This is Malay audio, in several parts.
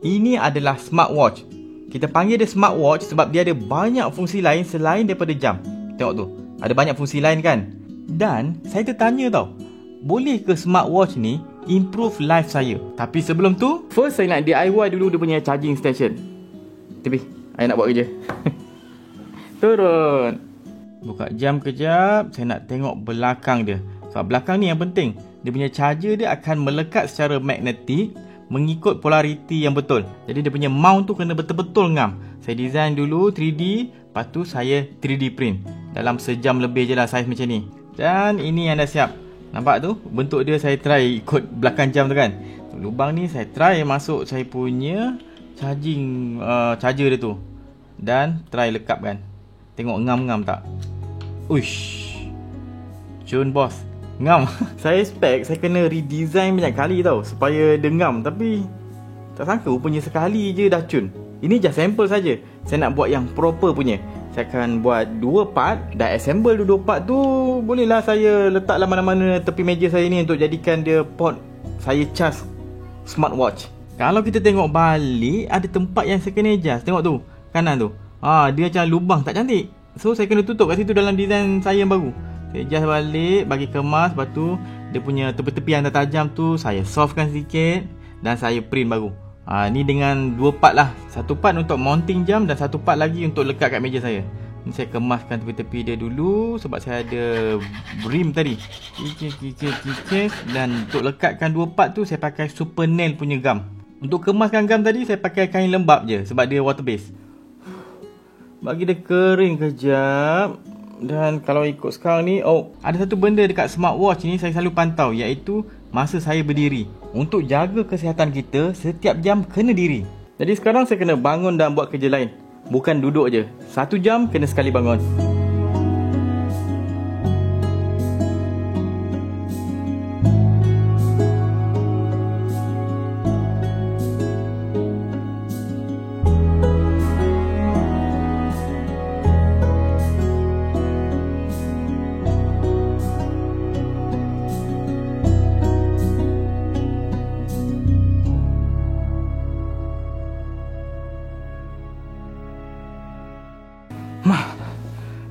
Ini adalah smartwatch. Kita panggil dia smartwatch sebab dia ada banyak fungsi lain selain daripada jam. Tengok tu, ada banyak fungsi lain kan. Dan saya tertanya tau, boleh ke smartwatch ni improve life saya? Tapi sebelum tu, first saya nak DIY dulu dia punya charging station. Tapi, saya nak buat kerja. Turun. Buka jam kejap, saya nak tengok belakang dia. Sebab belakang ni yang penting. Dia punya charger dia akan melekat secara magnetik mengikut polariti yang betul. Jadi dia punya mount tu kena betul-betul ngam. Saya design dulu 3D, lepas tu saya 3D print. Dalam sejam lebih je lah saiz macam ni. Dan ini yang dah siap. Nampak tu? Bentuk dia saya try ikut belakang jam tu kan. Lubang ni saya try masuk saya punya charger dia tu. Dan try lekapkan. Tengok ngam-ngam tak? Uish. Cun bos. Ngam. Saya expect saya kena redesign banyak kali tau supaya dia ngam. Tapi tak sangka rupanya sekali je dah cun. Ini just sample saja. Saya nak buat yang proper punya. Saya akan buat 2 part. Dah assemble 2 part tu, bolehlah saya letaklah mana-mana tepi meja saya ni untuk jadikan dia port saya charge smartwatch. Kalau kita tengok balik, ada tempat yang saya kena adjust. Tengok tu, kanan tu. Dia macam lubang tak cantik. So saya kena tutup kat situ dalam design saya yang baru. Saya adjust balik, bagi kemas. Lepas tu dia punya tepi-tepi yang tak tajam tu saya softkan sikit dan saya print baru. Ni dengan 2 part lah. 1 part untuk mounting jam dan 1 part lagi untuk lekat kat meja saya. Ni saya kemaskan tepi-tepi dia dulu sebab saya ada rim tadi. Dan untuk lekatkan 2 part tu saya pakai super nail punya gum. Untuk kemaskan gum tadi saya pakai kain lembap je sebab dia water base. Bagi dia kering kejap. Dan kalau ikut sekarang ni, ada satu benda dekat smartwatch ni saya selalu pantau, iaitu masa saya berdiri. Untuk jaga kesihatan kita, setiap jam kena diri. Jadi sekarang saya kena bangun dan buat kerja lain. Bukan duduk je. 1 jam kena sekali bangun.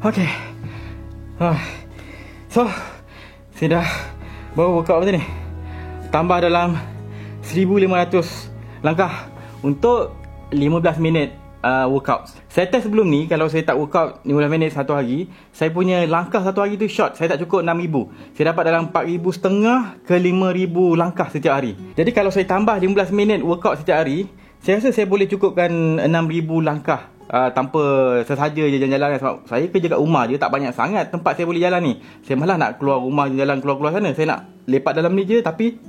Okay. So, saya dah baru workout macam ni. Tambah dalam 1500 langkah untuk 15 minit workout. Saya test sebelum ni, kalau saya tak workout 15 minit satu hari, saya punya langkah satu hari tu short. Saya tak cukup 6,000. Saya dapat dalam 4,500 ke 5,000 langkah setiap hari. Jadi kalau saya tambah 15 minit workout setiap hari, saya rasa saya boleh cukupkan 6,000 langkah. Tanpa sesaja je jalan-jalan. Sebab saya kerja kat rumah je, tak banyak sangat tempat saya boleh jalan ni. Saya malah nak keluar rumah, jalan keluar-keluar sana. Saya nak lepak dalam ni je, tapi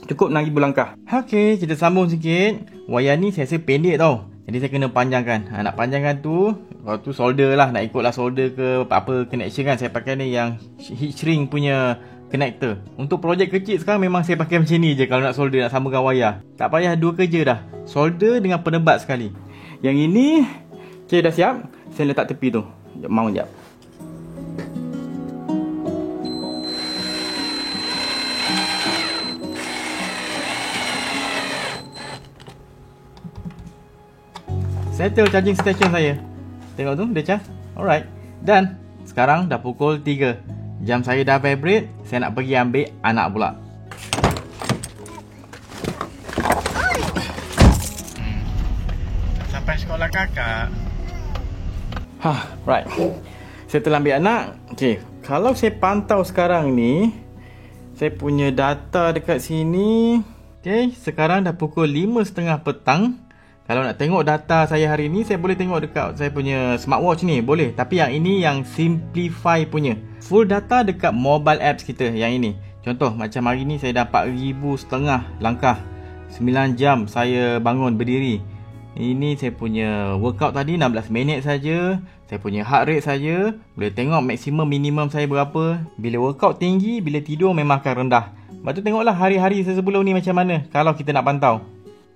cukup 6,000 langkah. Okay, kita sambung sikit. Wayar ni saya rasa pendek tau, jadi saya kena panjangkan. Nak panjangkan tu, kalau tu solder lah. Nak ikutlah solder ke apa connection kan. Saya pakai ni yang heat shrink punya connector. Untuk projek kecil sekarang memang saya pakai macam ni je. Kalau nak solder, nak sambungkan wayar, tak payah 2 kerja dah. Solder dengan penebat sekali. Yang ini okay, dah siap. Saya letak tepi tu. Mau sekejap. Settle charging station saya. Tengok tu, dia charge. Alright. Dan sekarang dah pukul 3. Jam saya dah vibrate. Saya nak pergi ambil anak pula. Sampai sekolah kakak. Right. Saya telah ambil anak. Okay, kalau saya pantau sekarang ni, saya punya data dekat sini. Okay, sekarang dah pukul 5.30 petang. Kalau nak tengok data saya hari ni, saya boleh tengok dekat saya punya smartwatch ni. Boleh. Tapi yang ini yang simplify punya. Full data dekat mobile apps kita yang ini. Contoh macam hari ni saya dah 4,500 langkah. 9 jam saya bangun berdiri. Ini saya punya workout tadi 16 minit saja. Saya punya heart rate saja. Boleh tengok maksimum minimum saya berapa. Bila workout tinggi, bila tidur memang akan rendah. Lepas tu tengoklah hari-hari sebelum ni macam mana kalau kita nak pantau.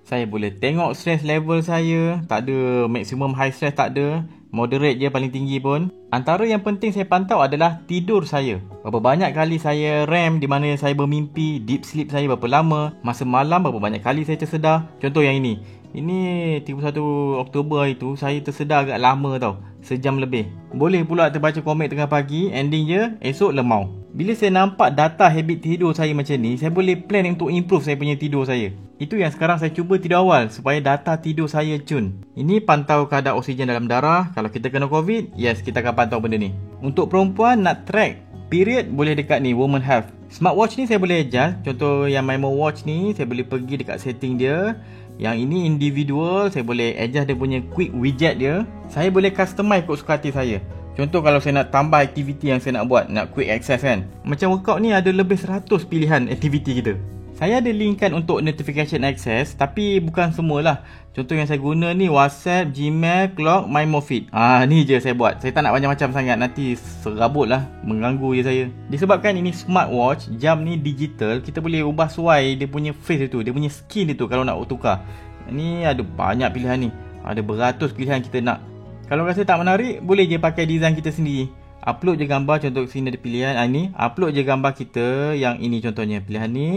Saya boleh tengok stress level saya. Tak ada maksimum high stress, tak ada. Moderate je paling tinggi pun. Antara yang penting saya pantau adalah tidur saya. Berapa banyak kali saya REM, di mana saya bermimpi. Deep sleep saya berapa lama. Masa malam berapa banyak kali saya tersedar. Contoh yang ini. Ini 31 Oktober hari tu saya tersedar agak lama tau, sejam lebih. Boleh pula terbaca komik tengah pagi, ending je esok lemau. Bila saya nampak data habit tidur saya macam ni, saya boleh plan untuk improve saya punya tidur saya. Itu yang sekarang saya cuba tidur awal supaya data tidur saya cun. Ini pantau kadar oksigen dalam darah. Kalau kita kena COVID, yes, kita akan pantau benda ni. Untuk perempuan nak track period, boleh dekat ni, Woman Health. Smartwatch ni saya boleh adjust. Contoh yang MyMo Watch ni, saya boleh pergi dekat setting dia. Yang ini individual, saya boleh adjust dia punya quick widget dia. Saya boleh customize ikut suka hati saya. Contoh kalau saya nak tambah aktiviti yang saya nak buat, nak quick access kan. Macam workout ni ada lebih 100 pilihan aktiviti kita. Saya ada linkkan untuk notification access, tapi bukan semualah. Contoh yang saya guna ni WhatsApp, Gmail, Clock, MyMofit. Ni je saya buat. Saya tak nak macam-macam sangat, nanti serabut lah, mengganggu je saya. Disebabkan ini smartwatch, jam ni digital, kita boleh ubah suai dia punya face tu, dia punya skin dia tu kalau nak tukar. Ni ada banyak pilihan ni. Ada beratus pilihan kita nak. Kalau rasa tak menarik, boleh je pakai design kita sendiri. Upload je gambar, contoh sini ada pilihan. Ni, upload je gambar kita. Yang ini contohnya, pilihan ni.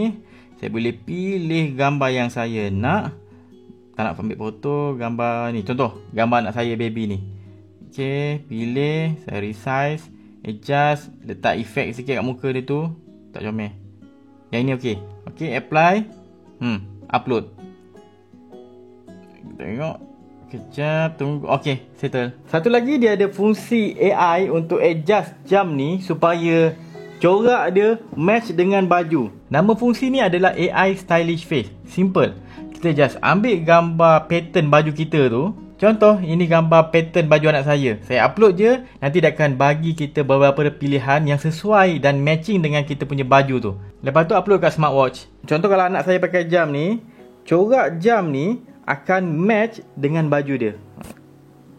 Saya boleh pilih gambar yang saya nak. Tak nak ambil foto, gambar ni. Contoh, gambar anak saya baby ni. Okay, pilih. Saya resize, adjust, letak efek sikit kat muka dia tu. Tak comel. Yang ini okay. Okay, apply. Upload. Tengok. Kejap, tunggu. Okay, settle. Satu lagi, dia ada fungsi AI untuk adjust jam ni supaya corak dia match dengan baju. Nama fungsi ni adalah AI Stylish Face. Simple. Kita just ambil gambar pattern baju kita tu. Contoh, ini gambar pattern baju anak saya. Saya upload je, nanti dia akan bagi kita beberapa pilihan yang sesuai dan matching dengan kita punya baju tu. Lepas tu upload kat smartwatch. Contoh kalau anak saya pakai jam ni, corak jam ni akan match dengan baju dia.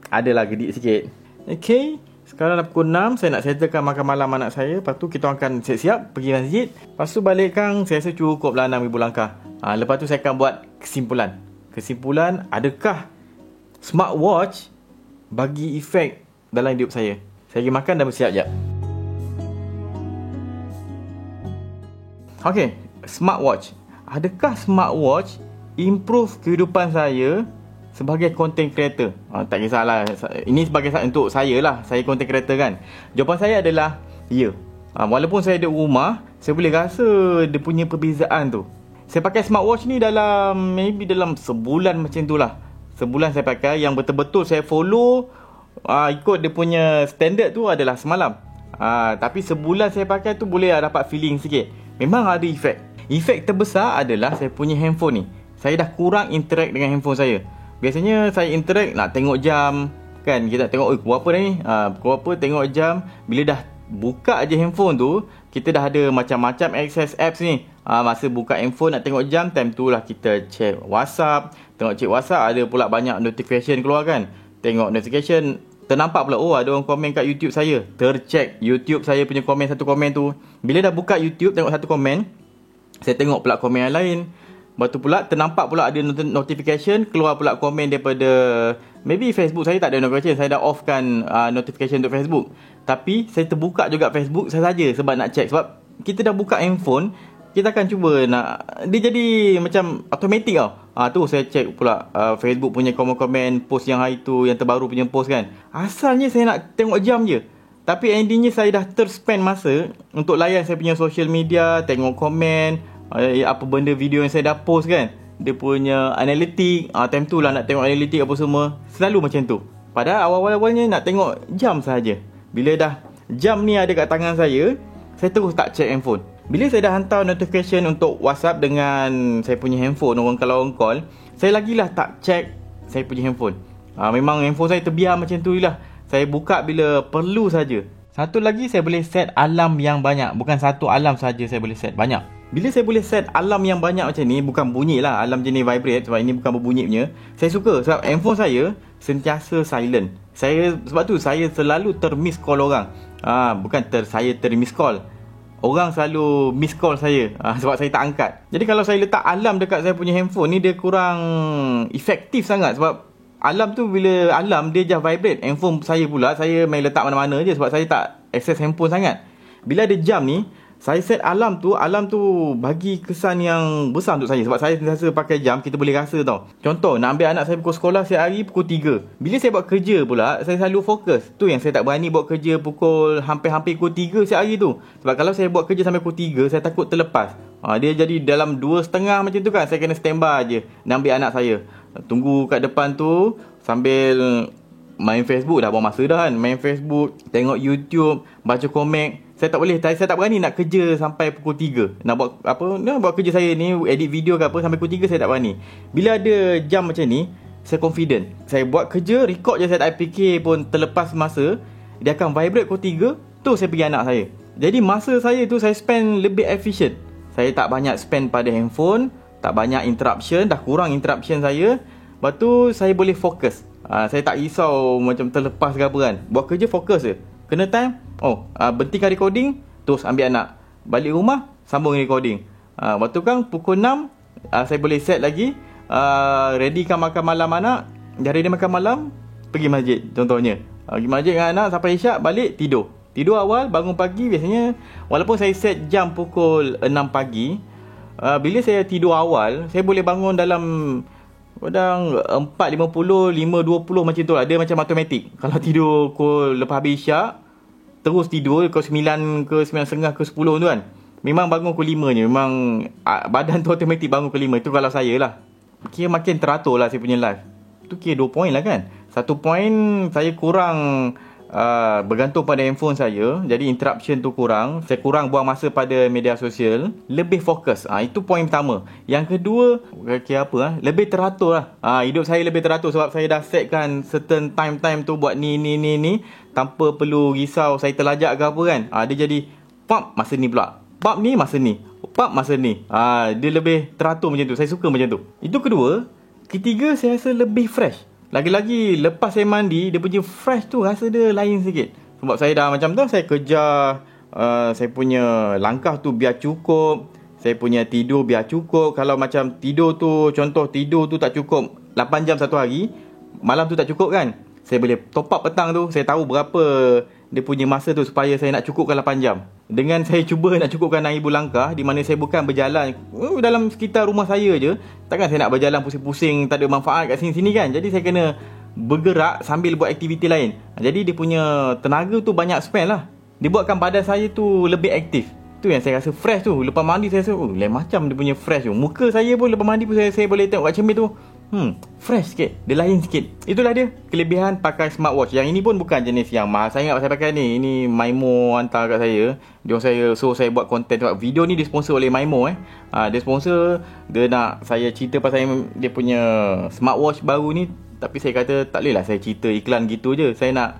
Adalah gedik sikit. Okay, sekarang dah pukul 6. Saya nak settlekan makan malam anak saya. Lepas tu kita akan siap-siap pergi masjid. Lepas tu balik kang, saya rasa cukup lah 6,000 langkah. Lepas tu saya akan buat kesimpulan. Kesimpulan, adakah smartwatch bagi efek dalam hidup saya? Saya pergi makan dan bersiap jap. Okay, smartwatch. Adakah smartwatch improve kehidupan saya sebagai content creator? Tak kisahlah. Ini sebagai untuk saya lah. Saya content creator kan. Jawapan saya adalah ya. Walaupun saya ada rumah, saya boleh rasa dia punya perbezaan tu. Saya pakai smartwatch ni maybe dalam sebulan macam tu lah. Sebulan saya pakai. Yang betul-betul saya follow, ikut dia punya standard tu adalah semalam. Tapi sebulan saya pakai tu boleh dapat feeling sikit. Memang ada efek. Efek terbesar adalah saya punya handphone ni. Saya dah kurang interact dengan handphone saya. Biasanya saya interact nak tengok jam kan. Kita nak tengok pukul apa dah ni, pukul apa, tengok jam. Bila dah buka je handphone tu, kita dah ada macam-macam access apps ni. Masa buka handphone nak tengok jam, time tu lah kita check WhatsApp. Tengok check WhatsApp, ada pula banyak notification keluar kan. Tengok notification, ternampak pula, ada orang komen kat YouTube saya. Tercheck YouTube saya punya komen, satu komen tu. Bila dah buka YouTube, tengok satu komen, saya tengok pula komen yang lain. Lepas tu pula ternampak pula ada notification, keluar pula komen daripada maybe Facebook. Saya tak ada notification, saya dah offkan notification untuk Facebook. Tapi saya terbuka juga Facebook saya saja sebab nak check. Sebab kita dah buka handphone, kita akan cuba nak, dia jadi macam automatic tau. Tu saya check pula Facebook punya komen-komen post yang hari tu, yang terbaru punya post kan. Asalnya saya nak tengok jam je, tapi endingnya saya dah terspend masa untuk layan saya punya social media, tengok komen, apa benda video yang saya dah post kan. Dia punya analitik, time tu lah nak tengok analitik apa semua. Selalu macam tu. Padahal awal-awalnya nak tengok jam sahaja. Bila dah jam ni ada kat tangan saya terus tak check handphone. Bila saya dah hantar notification untuk WhatsApp dengan saya punya handphone, orang kalau orang call, saya lagilah tak check saya punya handphone. Memang handphone saya terbiar macam tu lah. Saya buka bila perlu saja. Satu lagi, saya boleh set alarm yang banyak. Bukan satu alarm saja saya boleh set, banyak. Bila saya boleh set alarm yang banyak macam ni, bukan bunyi lah, alarm jenis vibrate, sebab ini bukan berbunyi punya. Saya suka sebab handphone saya sentiasa silent. Sebab tu saya selalu termiss call orang. Saya termiss call. Orang selalu miss call saya sebab saya tak angkat. Jadi kalau saya letak alarm dekat saya punya handphone ni, dia kurang efektif sangat. Sebab alarm tu, bila alarm dia just vibrate. Handphone saya pula, saya main letak mana-mana je sebab saya tak access handphone sangat. Bila ada jam ni, Saya set alarm tu bagi kesan yang besar untuk saya. Sebab saya sentiasa pakai jam, kita boleh rasa tau. Contoh, nak ambil anak saya pukul sekolah setiap hari pukul 3. Bila saya buat kerja pula, saya selalu fokus. Tu yang saya tak berani buat kerja hampir pukul 3 setiap hari tu. Sebab kalau saya buat kerja sampai pukul 3, saya takut terlepas. Dia jadi dalam 2.30 macam tu kan. Saya kena standby je nak ambil anak saya. Tunggu kat depan tu sambil main Facebook. Dah buang masa dah kan. Main Facebook, tengok YouTube, baca komik. Saya tak boleh, saya tak berani nak kerja sampai pukul 3. Nak buat apa, nak buat kerja saya ni, edit video ke apa, sampai pukul 3 saya tak berani. Bila ada jam macam ni, saya confident. Saya buat kerja, record je, saya tak fikir pun terlepas masa. Dia akan vibrate pukul 3, tu saya pergi anak saya. Jadi masa saya tu saya spend lebih efficient. Saya tak banyak spend pada handphone, tak banyak interruption, dah kurang interruption saya. Lepas tu saya boleh fokus. Saya tak risau macam terlepas ke apa kan. Buat kerja fokus je. Kena time, berhentikan recording, terus ambil anak. Balik rumah, sambung recording. Waktu kan pukul 6, saya boleh set lagi, readykan makan malam anak. Dah ready makan malam, pergi masjid contohnya. Pergi masjid dengan anak sampai isyak, balik tidur. Tidur awal, bangun pagi biasanya. Walaupun saya set jam pukul 6 pagi, bila saya tidur awal, saya boleh bangun dalam kadang 4.50, 5.20 macam tu lah. Dia macam automatik. Kalau tidur lepas habis isyak, terus tidur pukul 9 ke 9.30 ke 10 tu kan, memang bangun pukul 5 je. Memang badan tu automatik bangun pukul 5. Itu kalau saya lah. Kira makin teratur lah saya punya life. Tu kira 2 poin lah kan. 1 poin saya kurang bergantung pada handphone saya. Jadi interruption tu kurang. Saya kurang buang masa pada media sosial. Lebih fokus. Itu poin pertama. Yang kedua, kira apa lebih teratur lah. Hidup saya lebih teratur sebab saya dah setkan certain time tu buat ni. Tanpa perlu risau saya terlajak ke apa kan. Dia jadi pop masa ni pula, pop ni masa ni, pop masa ni. Dia lebih teratur macam tu. Saya suka macam tu. Itu kedua. Ketiga, saya rasa lebih fresh. Lagi-lagi lepas saya mandi, dia punya fresh tu rasa dia lain sikit. Sebab saya dah macam tu, saya kejar saya punya langkah tu biar cukup, saya punya tidur biar cukup. Kalau macam tidur tu, contoh tidur tu tak cukup 8 jam satu hari, malam tu tak cukup kan, saya boleh top up petang tu. Saya tahu berapa dia punya masa tu supaya saya nak cukupkan 8 jam. Dengan saya cuba nak cukupkan 6,000 langkah, di mana saya bukan berjalan dalam sekitar rumah saya je. Takkan saya nak berjalan pusing-pusing, tak ada manfaat kat sini-sini kan. Jadi saya kena bergerak sambil buat aktiviti lain. Jadi dia punya tenaga tu banyak spend lah. Dia buatkan badan saya tu lebih aktif. Tu yang saya rasa fresh tu. Lepas mandi saya rasa lain macam dia punya fresh tu. Muka saya pun lepas mandi pun saya boleh tengok kat cermin tu, fresh sikit, dia lain sikit. Itulah dia kelebihan pakai smartwatch. Yang ini pun bukan jenis yang mahal sangat saya pakai ni. Ini Maimo hantar kat saya. Saya buat konten. Video ni disponsor oleh Maimo. Dia sponsor. Dia nak saya cerita pasal dia punya smartwatch baru ni. Tapi saya kata tak boleh lah saya cerita iklan gitu je. Saya nak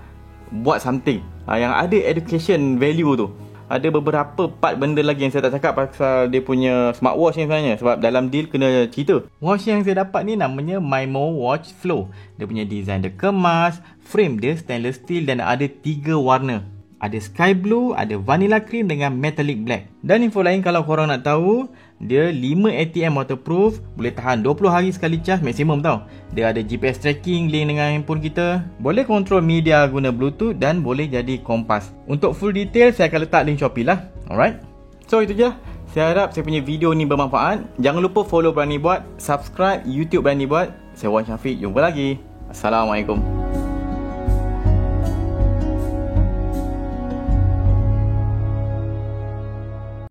buat something yang ada education value tu. Ada beberapa part benda lagi yang saya tak cakap pasal dia punya smartwatch ni sebenarnya. Sebab dalam deal kena cerita. Watch yang saya dapat ni namanya Maimo Watch Flow. Dia punya design dia kemas, frame dia stainless steel dan ada 3 warna. Ada sky blue, ada vanilla cream dengan metallic black. Dan info lain kalau korang nak tahu, dia 5 ATM waterproof, boleh tahan 20 hari sekali charge maksimum tau. Dia ada GPS tracking, link dengan handphone kita, boleh kontrol media guna Bluetooth dan boleh jadi kompas. Untuk full detail saya akan letak link Shopee lah. Alright. So itu je. Saya harap saya punya video ni bermanfaat. Jangan lupa follow Berani Buat, subscribe YouTube Berani Buat. Saya Wan Syafiq, jumpa lagi. Assalamualaikum.